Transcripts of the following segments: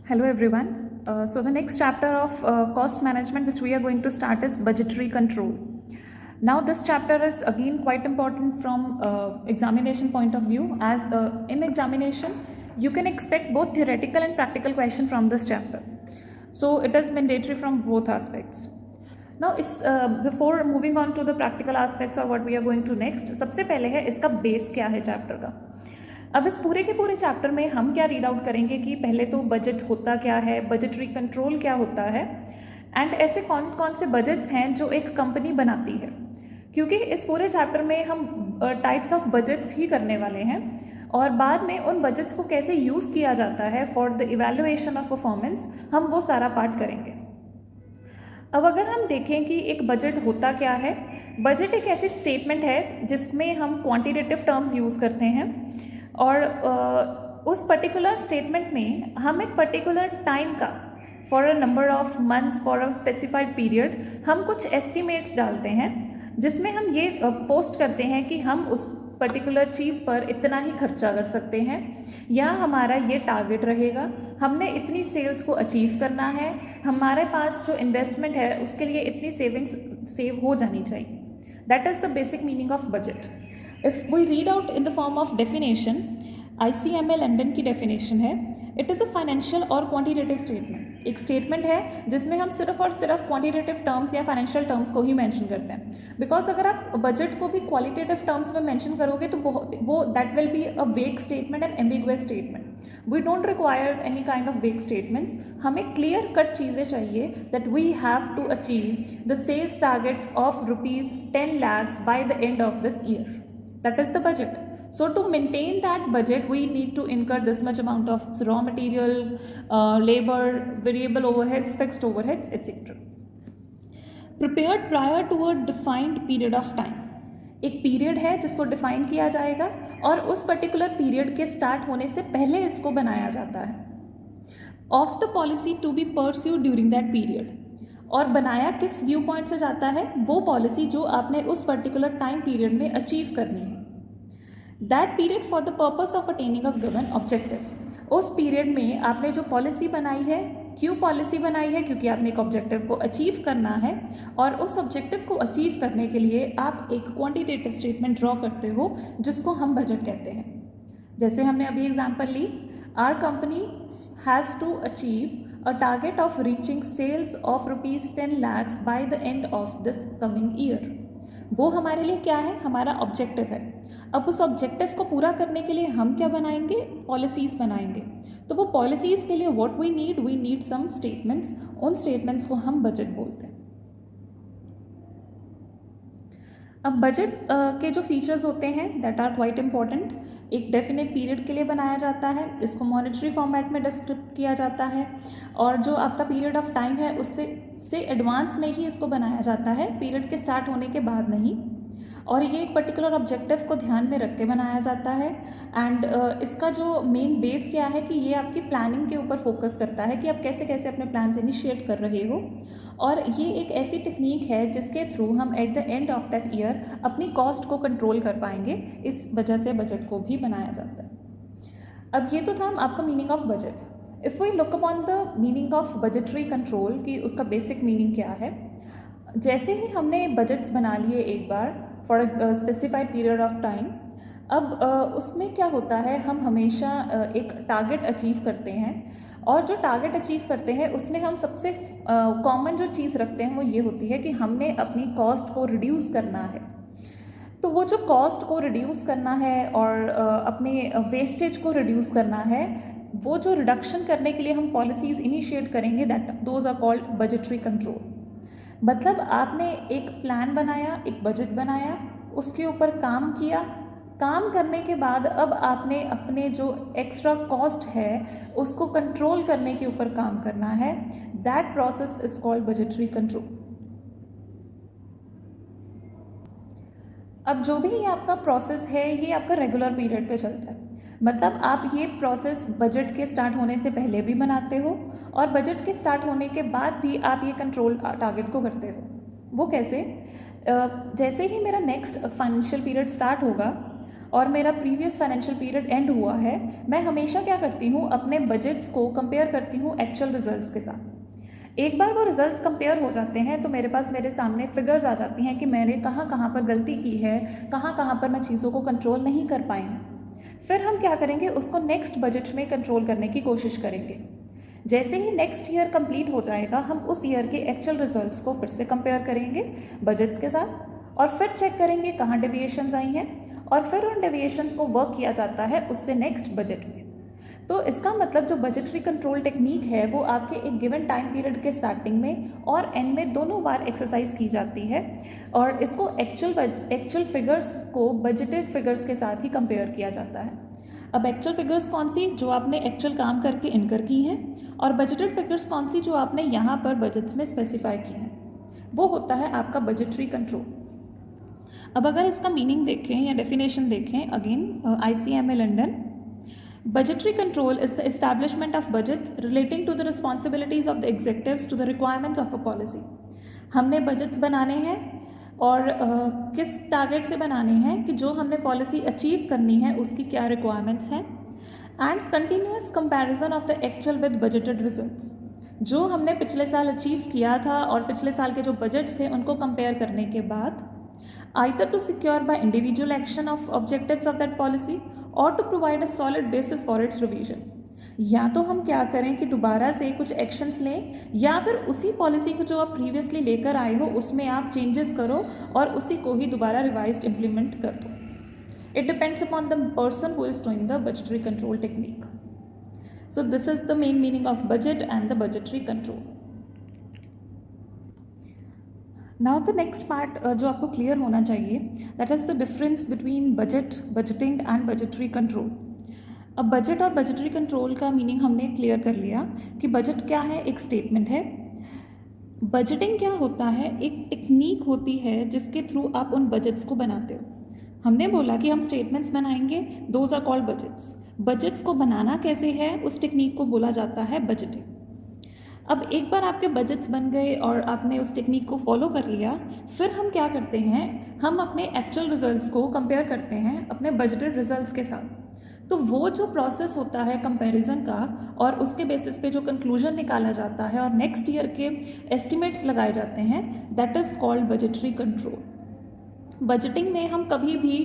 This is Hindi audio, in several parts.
Hello everyone. So the next chapter of cost management which we are going to start is budgetary control. Now this chapter is again quite important from examination point of view, as in examination you can expect both theoretical and practical question from this chapter. So it is mandatory from both aspects. Now before moving on to the practical aspects or what we are going to next, सबसे पहले है इसका बेस क्या है चैप्टर का. अब इस पूरे के पूरे चैप्टर में हम क्या रीड आउट करेंगे कि पहले तो बजट होता क्या है, बजटरी कंट्रोल क्या होता है, एंड ऐसे कौन कौन से बजट्स हैं जो एक कंपनी बनाती है. क्योंकि इस पूरे चैप्टर में हम टाइप्स ऑफ बजट्स ही करने वाले हैं और बाद में उन बजट्स को कैसे यूज़ किया जाता है for the evaluation of performance, हम वो सारा पार्ट करेंगे. अब अगर हम देखें कि एक बजट होता क्या है, बजट एक ऐसी स्टेटमेंट है जिसमें हम क्वांटिटेटिव टर्म्स यूज़ करते हैं और उस पर्टिकुलर स्टेटमेंट में हम एक पर्टिकुलर टाइम का for a number of months for a specified period हम कुछ एस्टिमेट्स डालते हैं जिसमें हम ये पोस्ट करते हैं कि हम उस पर्टिकुलर चीज़ पर इतना ही खर्चा कर सकते हैं या हमारा ये टारगेट रहेगा, हमने इतनी सेल्स को अचीव करना है, हमारे पास जो इन्वेस्टमेंट है उसके लिए इतनी सेविंग्स सेव हो जानी चाहिए. That is the basic meaning of budget. If we read out in the form of definition, ICMA London की डेफिनेशन है, इट इज़ अ फाइनेंशियल और क्वांटिटेटिव स्टेटमेंट. एक स्टेटमेंट है जिसमें हम सिर्फ और सिर्फ क्वांटिटेटिव टर्म्स या फाइनेंशियल टर्म्स को ही मेंशन करते हैं. बिकॉज अगर आप बजट को भी क्वालिटेटिव टर्म्स में मेंशन करोगे तो वो that will be a vague statement and ambiguous statement. We don't require any kind of vague statements. हमें क्लियर कट चीज़ें चाहिए that we have to achieve the sales target of ₹10 lakhs by the end of this year. That is the budget. So to maintain that budget, we need to incur this much amount of raw material, labor, variable overheads, fixed overheads, etc. Prepared prior to a defined period of time. एक पीरियड है जिसको डिफाइन किया जाएगा और उस पर्टिकुलर पीरियड के स्टार्ट होने से पहले इसको बनाया जाता है. Of the policy to be pursued during that period. और बनाया किस व्यू पॉइंट से जाता है, वो पॉलिसी जो आपने उस पर्टिकुलर टाइम पीरियड में अचीव करनी है. That period for the purpose of attaining a given objective. उस पीरियड में आपने जो पॉलिसी बनाई है, क्यों पॉलिसी बनाई है, क्योंकि आपने एक ऑब्जेक्टिव को अचीव करना है और उस ऑब्जेक्टिव को अचीव करने के लिए आप एक क्वांटिटेटिव स्टेटमेंट ड्रॉ करते हो जिसको हम बजट कहते हैं. जैसे हमने अभी एग्जाम्पल ली, our company has to achieve a target of reaching sales of ₹10 lakhs by the end of this coming year. वो हमारे लिए क्या है, हमारा ऑब्जेक्टिव है. अब उस ऑब्जेक्टिव को पूरा करने के लिए हम क्या बनाएंगे, पॉलिसीज़ बनाएंगे. तो वो पॉलिसीज़ के लिए what we need some statements. उन स्टेटमेंट्स को हम बजट बोलते हैं. अब बजट के जो फीचर्स होते हैं दैट आर क्वाइट इम्पॉर्टेंट. एक डेफिनेट पीरियड के लिए बनाया जाता है, इसको मॉनेटरी फॉर्मेट में डिस्क्रिप्ट किया जाता है और जो आपका पीरियड ऑफ टाइम है उससे एडवांस में ही इसको बनाया जाता है, पीरियड के स्टार्ट होने के बाद नहीं. और ये एक पर्टिकुलर ऑब्जेक्टिव को ध्यान में रख के बनाया जाता है. एंड इसका जो मेन बेस क्या है कि ये आपकी प्लानिंग के ऊपर फोकस करता है कि आप कैसे कैसे अपने प्लान्स इनिशिएट कर रहे हो. और ये एक ऐसी टेक्निक है जिसके थ्रू हम at the end of that year अपनी कॉस्ट को कंट्रोल कर पाएंगे. इस वजह से बजट को भी बनाया जाता है. अब ये तो था आपका meaning of budget. If we look upon the meaning of budgetary control कि उसका बेसिक मीनिंग क्या है, जैसे ही हमने बजट्स बना लिए एक बार for a specified period of time, अब उसमें क्या होता है, हम हमेशा एक टारगेट अचीव करते हैं और जो टारगेट अचीव करते हैं उसमें हम सबसे कॉमन जो चीज़ रखते हैं वो ये होती है कि हमने अपनी कॉस्ट को रिड्यूस करना है. तो वो जो कॉस्ट को रिड्यूस करना है और अपने वेस्टेज को रिड्यूस करना है, वो जो रिडक्शन करने के लिए हम पॉलिसीज़ इनिशिएट करेंगे those are called budgetary control. मतलब आपने एक प्लान बनाया, एक बजट बनाया, उसके ऊपर काम किया, काम करने के बाद अब आपने अपने जो एक्स्ट्रा कॉस्ट है उसको कंट्रोल करने के ऊपर काम करना है. That process is called budgetary control. अब जो भी ये आपका प्रोसेस है ये आपका रेगुलर पीरियड पे चलता है. मतलब आप ये प्रोसेस बजट के स्टार्ट होने से पहले भी बनाते हो और बजट के स्टार्ट होने के बाद भी आप ये कंट्रोल टारगेट को करते हो. वो कैसे, जैसे ही मेरा नेक्स्ट फाइनेंशियल पीरियड स्टार्ट होगा और मेरा प्रीवियस फाइनेंशियल पीरियड एंड हुआ है, मैं हमेशा क्या करती हूँ, अपने बजट्स को कंपेयर करती हूँ एक्चुअल रिजल्ट्स के साथ। एक बार वो रिजल्ट्स कंपेयर हो जाते हैं तो मेरे सामने फिगर्स आ जाती हैं कि मैंने कहाँ कहाँ पर गलती की है, कहाँ कहाँ पर मैं चीज़ों को कंट्रोल नहीं कर पाई हूँ। फिर हम क्या करेंगे, उसको नेक्स्ट बजट में कंट्रोल करने की कोशिश करेंगे। जैसे ही नेक्स्ट ईयर कंप्लीट हो जाएगा, हम उस ईयर के एक्चुअल रिजल्ट्स को फिर से कंपेयर करेंगे बजट्स के साथ और फिर चेक करेंगे कहाँ डेविएशंस आई हैं, और फिर उन डेविएशंस को वर्क किया जाता है उससे नेक्स्ट बजट में। तो इसका मतलब जो बजटरी कंट्रोल टेक्निक है वो आपके एक गिवन टाइम पीरियड के स्टार्टिंग में और एंड में दोनों बार एक्सरसाइज की जाती है, और इसको एक्चुअल फिगर्स को बजटेड फिगर्स के साथ ही कंपेयर किया जाता है। अब एक्चुअल फिगर्स कौन सी, जो आपने एक्चुअल काम करके इनकर की हैं, और बजटेड फिगर्स कौन सी, जो आपने यहाँ पर बजट्स में स्पेसिफाई की हैं, वो होता है आपका बजटरी कंट्रोल। अब अगर इसका मीनिंग देखें या डेफिनेशन देखें, again ICMA London, budgetary control is the establishment of budgets relating to the responsibilities of the executives to the requirements of a policy। हमने बजट्स बनाने हैं और किस टारगेट से बनाने हैं कि जो हमने पॉलिसी अचीव करनी है उसकी क्या रिक्वायरमेंट्स हैं, and continuous comparison of the actual with budgeted results. जो हमने पिछले साल अचीव किया था और पिछले साल के जो बजट्स थे उनको कंपेयर करने के बाद, either to secure by individual action of objectives of that policy or to provide a solid basis for its revision। या तो हम क्या करें कि दोबारा से कुछ एक्शंस लें, या फिर उसी पॉलिसी को जो आप प्रीवियसली लेकर आए हो उसमें आप चेंजेस करो और उसी को ही दोबारा रिवाइज्ड इम्प्लीमेंट कर दो। It depends upon the person who is doing the budgetary control technique. So this is the main meaning of budget and the budgetary control. Now the next part जो आपको क्लियर होना चाहिए, that is the difference between budgeting and budgetary control. अब बजट और बजटरी कंट्रोल का मीनिंग हमने क्लियर कर लिया कि बजट क्या है, एक स्टेटमेंट है। बजटिंग क्या होता है, एक टेक्निक होती है जिसके थ्रू आप उन बजट्स को बनाते हो। हमने बोला कि हम स्टेटमेंट्स बनाएंगे, those are called budgets. Budgets को बनाना कैसे है, उस टेक्निक को बोला जाता है बजटिंग। अब एक बार आपके बजट्स बन गए और आपने उस टेक्निक को फॉलो कर लिया, फिर हम क्या करते हैं, हम अपने एक्चुअल रिजल्ट्स को कंपेयर करते हैं अपने बजटेड रिजल्ट्स के साथ। तो वो जो प्रोसेस होता है कंपैरिजन का, और उसके बेसिस पे जो कंक्लूजन निकाला जाता है और नेक्स्ट ईयर के एस्टिमेट्स लगाए जाते हैं, that is called budgetary control. Budgeting में हम कभी भी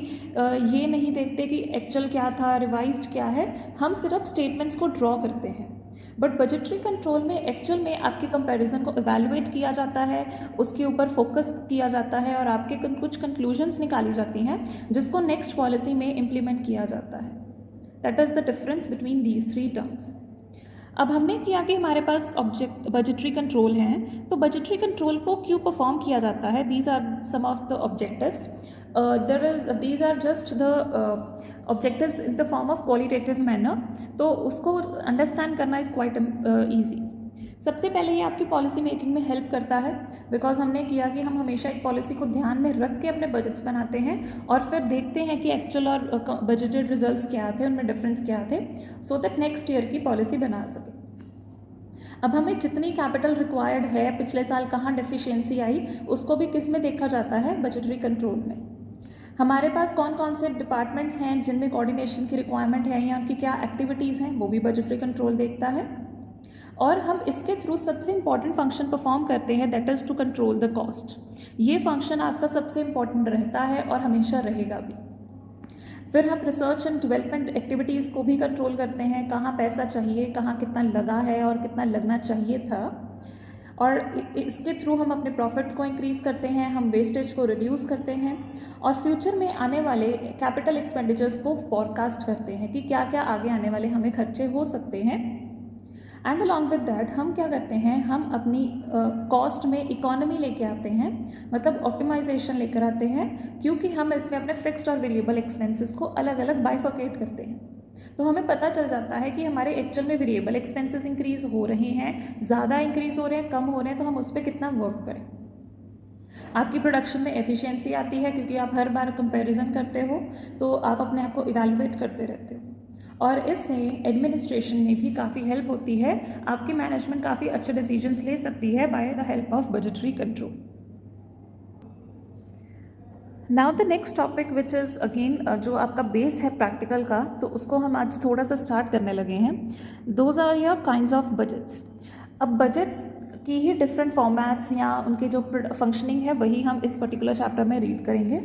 ये नहीं देखते कि एक्चुअल क्या था, रिवाइज्ड क्या है, हम सिर्फ स्टेटमेंट्स को ड्रॉ करते हैं। बट बजटरी कंट्रोल में एक्चुअल में आपके कंपैरिजन को इवैल्यूएट किया जाता है, उसके ऊपर फोकस किया जाता है और आपके कुछ कंक्लूजन्स निकाली जाती हैं जिसको नेक्स्ट पॉलिसी में इम्प्लीमेंट किया जाता है। That is the difference between these three terms. अब हमने किया कि हमारे पास बजटरी कंट्रोल हैं, तो बजटरी कंट्रोल को क्यों परफॉर्म किया जाता है, these are some of the objectives. these are just the objectives in the form of qualitative manner, तो उसको अंडरस्टैंड करना इज़ क्वाइट ईजी। सबसे पहले ये आपकी पॉलिसी मेकिंग में हेल्प करता है, बिकॉज हमने किया कि हम हमेशा एक पॉलिसी को ध्यान में रख के अपने बजट्स बनाते हैं और फिर देखते हैं कि एक्चुअल और बजटेड रिजल्ट्स क्या थे, उनमें डिफरेंस क्या थे, सो दैट नेक्स्ट ईयर की पॉलिसी बना सके। अब हमें जितनी कैपिटल रिक्वायर्ड है, पिछले साल कहाँ डेफिशिएंसी आई, उसको भी किस में देखा जाता है, बजटरी कंट्रोल में। हमारे पास कौन कौन से डिपार्टमेंट्स हैं जिनमें कोऑर्डिनेशन की रिक्वायरमेंट है या उनकी क्या एक्टिविटीज़ हैं, वो भी बजटरी कंट्रोल देखता है। और हम इसके थ्रू सबसे इंपॉर्टेंट फंक्शन परफॉर्म करते हैं, that is to control the cost. ये फंक्शन आपका सबसे इंपॉर्टेंट रहता है और हमेशा रहेगा भी। फिर हम रिसर्च एंड डेवलपमेंट एक्टिविटीज़ को भी कंट्रोल करते हैं, कहाँ पैसा चाहिए, कहाँ कितना लगा है और कितना लगना चाहिए था, और इसके थ्रू हम अपने प्रॉफिट्स को इंक्रीज़ करते हैं, हम वेस्टेज को रिड्यूस करते हैं और फ्यूचर में आने वाले कैपिटल एक्सपेंडिचर्स को फॉरकास्ट करते हैं कि क्या क्या आगे आने वाले हमें खर्चे हो सकते हैं। एंड अलॉन्ग विद दैट हम क्या करते हैं, हम अपनी कॉस्ट में इकोनॉमी लेके आते हैं, मतलब ऑप्टिमाइजेशन लेकर आते हैं, क्योंकि हम इसमें अपने फिक्स्ड और वेरिएबल एक्सपेंसेस को अलग अलग बाइफर्केट करते हैं। तो हमें पता चल जाता है कि हमारे एक्चुअल में वेरिएबल एक्सपेंसेस इंक्रीज़ हो रहे हैं, ज़्यादा इंक्रीज़ हो रहे हैं, कम हो रहे हैं, तो हम उस पर कितना वर्क करें। आपकी प्रोडक्शन में एफिशिएंसी आती है क्योंकि आप हर बार कंपैरिजन करते हो, तो आप अपने आप को इवैल्यूएट करते रहते हो, और इससे एडमिनिस्ट्रेशन में भी काफ़ी हेल्प होती है। आपकी मैनेजमेंट काफ़ी अच्छे डिसीजंस ले सकती है by the help of budgetary control. Now the next topic which is again जो आपका बेस है प्रैक्टिकल का, तो उसको हम आज थोड़ा सा स्टार्ट करने लगे हैं. Those are your kinds of budgets. अब बजट्स की ही डिफरेंट फॉर्मेट्स या उनके जो फंक्शनिंग है वही हम इस पर्टिकुलर चैप्टर में रीड करेंगे.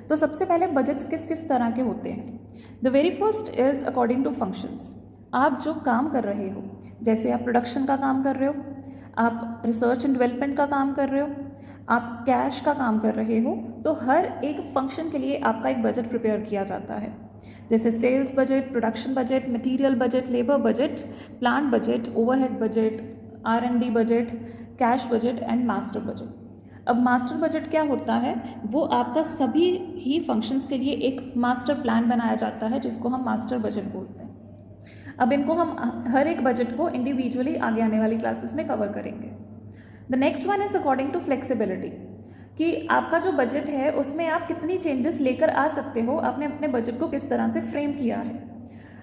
तो सबसे पहले बजट्स किस किस तरह के होते हैं. The very first is according to functions. आप जो काम कर रहे हो, जैसे आप प्रोडक्शन का काम कर रहे हो, आप रिसर्च एंड डेवलपमेंट का काम कर रहे हो, आप कैश का काम कर रहे हो, तो हर एक फंक्शन के लिए आपका एक बजट प्रिपेयर किया जाता है. जैसे sales budget, production budget, material budget, labour budget, plant budget, overhead budget, R&D budget, cash budget and master budget. अब मास्टर बजट क्या होता है, वो आपका सभी ही फंक्शंस के लिए एक मास्टर प्लान बनाया जाता है जिसको हम मास्टर बजट बोलते हैं. अब इनको हम हर एक बजट को इंडिविजुअली आगे आने वाली क्लासेस में कवर करेंगे. The next one is according to flexibility, कि आपका जो बजट है उसमें आप कितनी चेंजेस लेकर आ सकते हो, आपने अपने बजट को किस तरह से फ्रेम किया है.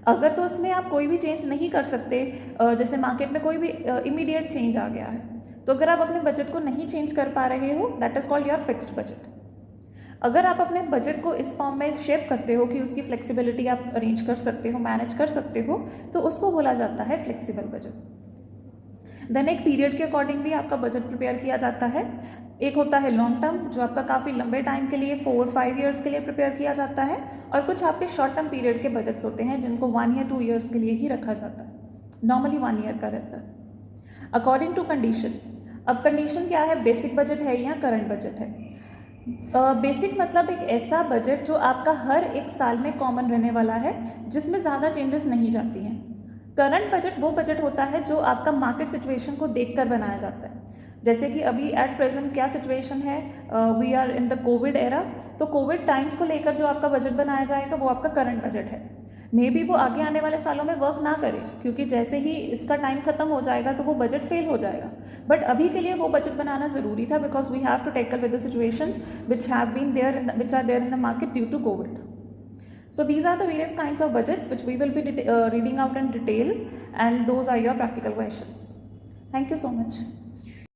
अगर तो उसमें आप कोई भी चेंज नहीं कर सकते, जैसे मार्केट में कोई भी इमीडिएट चेंज आ गया है, तो अगर आप अपने बजट को नहीं चेंज कर पा रहे हो, that is called your fixed budget. अगर आप अपने बजट को इस फॉर्म में शेप करते हो कि उसकी फ्लेक्सिबिलिटी आप अरेंज कर सकते हो, मैनेज कर सकते हो, तो उसको बोला जाता है फ्लेक्सिबल बजट. देन एक पीरियड के अकॉर्डिंग भी आपका बजट प्रिपेयर किया जाता है. एक होता है लॉन्ग टर्म, जो आपका काफ़ी लंबे टाइम के लिए 4-5 ईयर्स के लिए प्रिपेयर किया जाता है, और कुछ आपके शॉर्ट टर्म पीरियड के बजट्स होते हैं जिनको 1 या 2 ईयर्स के लिए ही रखा जाता है. नॉर्मली 1 ईयर का रहता है. According to condition. अब कंडीशन क्या है, बेसिक बजट है या करंट बजट है. बेसिक मतलब एक ऐसा बजट जो आपका हर एक साल में कॉमन रहने वाला है, जिसमें ज़्यादा चेंजेस नहीं जाती हैं. करंट बजट वो बजट होता है जो आपका मार्केट सिचुएशन को देखकर बनाया जाता है. जैसे कि अभी एट प्रेजेंट क्या सिचुएशन है, we are in the Covid era, तो कोविड टाइम्स को लेकर जो आपका बजट बनाया जाएगा वो आपका करंट बजट है. मे बी वो आगे आने वाले सालों में वर्क ना करे, क्योंकि जैसे ही इसका टाइम खत्म हो जाएगा तो वो बजट फेल हो जाएगा. बट अभी के लिए वो बजट बनाना ज़रूरी था, because we have to tackle with the situations which are there in the market due to Covid. So these are the various kinds of budgets which we will be reading out in detail, and those are your practical questions. Thank you so much.